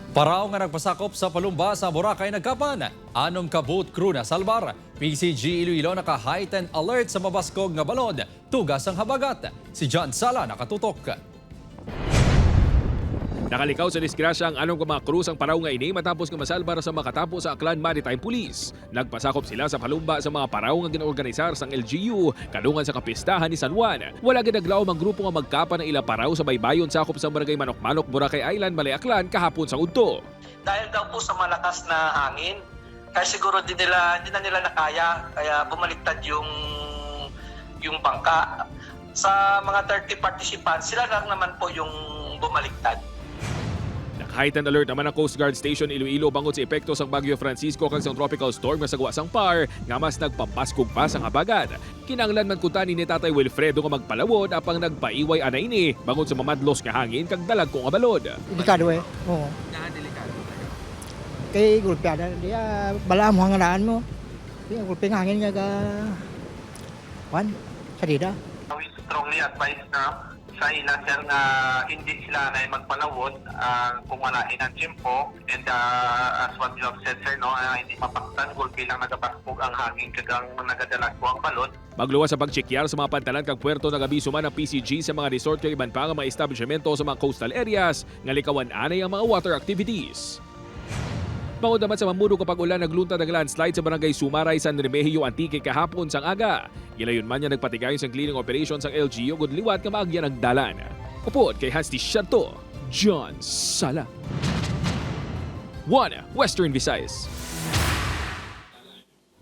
Paraw nga nagpasakop sa palumba sa Boracay nagkapan. Anom ka boat crew na salbar. PCG Iloilo naka-heightened alert sa mabaskog nga balon. Tugas ang habagat. Si John Sala nakatutok. Nakalikaw sa disgrasya ang anong mga krus ang paraw nga ini matapos nga masalbar sa makatapo sa Aklan Maritime Police. Nagpasakop sila sa palumba sa mga paraw nga ginorganisar sang LGU kadungan sa kapistahan ni San Juan. Wala ginaglaom ang grupo nga magkapa ng ila paraw sa baybayon sakop sa barangay Manok-Manok, Boracay Island, Malay Aklan kahapon sa udto. Dahil daw po sa malakas na hangin, kaya siguro hindi na nila nakaya, kaya bumaliktad yung bangka. Sa mga 30 participants, sila lang naman po yung bumaliktad. Heightened alert naman ang Coast Guard Station Iloilo bangod sa epekto sa Bagyo Francisco kang tropical storm nga sagwa sang PAR nga mas nagpampaskog pa sang habagat. Kinanglan man kuntani ni Tatay Wilfredo nga magpalawod apang nagpaiway anay ni bangod sa mamadlos nga hangin kag dalag kong abalod. Delikado eh. Oo. Delikado. Kay gulpiada, di bala mo hanganaan mo. Di gulpi ng hangin nga sadida. We strongly advise na sa ila sir nga hindi sila na magpalawod kung walain ang tempo and as what you have said sir hindi mapaktan gulpi lang nagabaskog ang hangin kagang nagadalag po ang balon. Magluwas sa pagchekyar sa mga pantalan kag puerto nagabiso man ang PCG sa mga resort kag iban pa nga mga establishmento sa mga coastal areas nga likawan anay ang mga water activities. Bangod naman sa mamuro kapag ulan nagluntad ang landslide sa barangay Sumaray, San Remigio Antique kahapon sang aga. Gilayon man niya nagpatigayon sa cleaning operations ang LGU gud liwat nga maagyan ang dalan. Upod kay Hans Tisyarto, John Sala. 1 Western Visayas.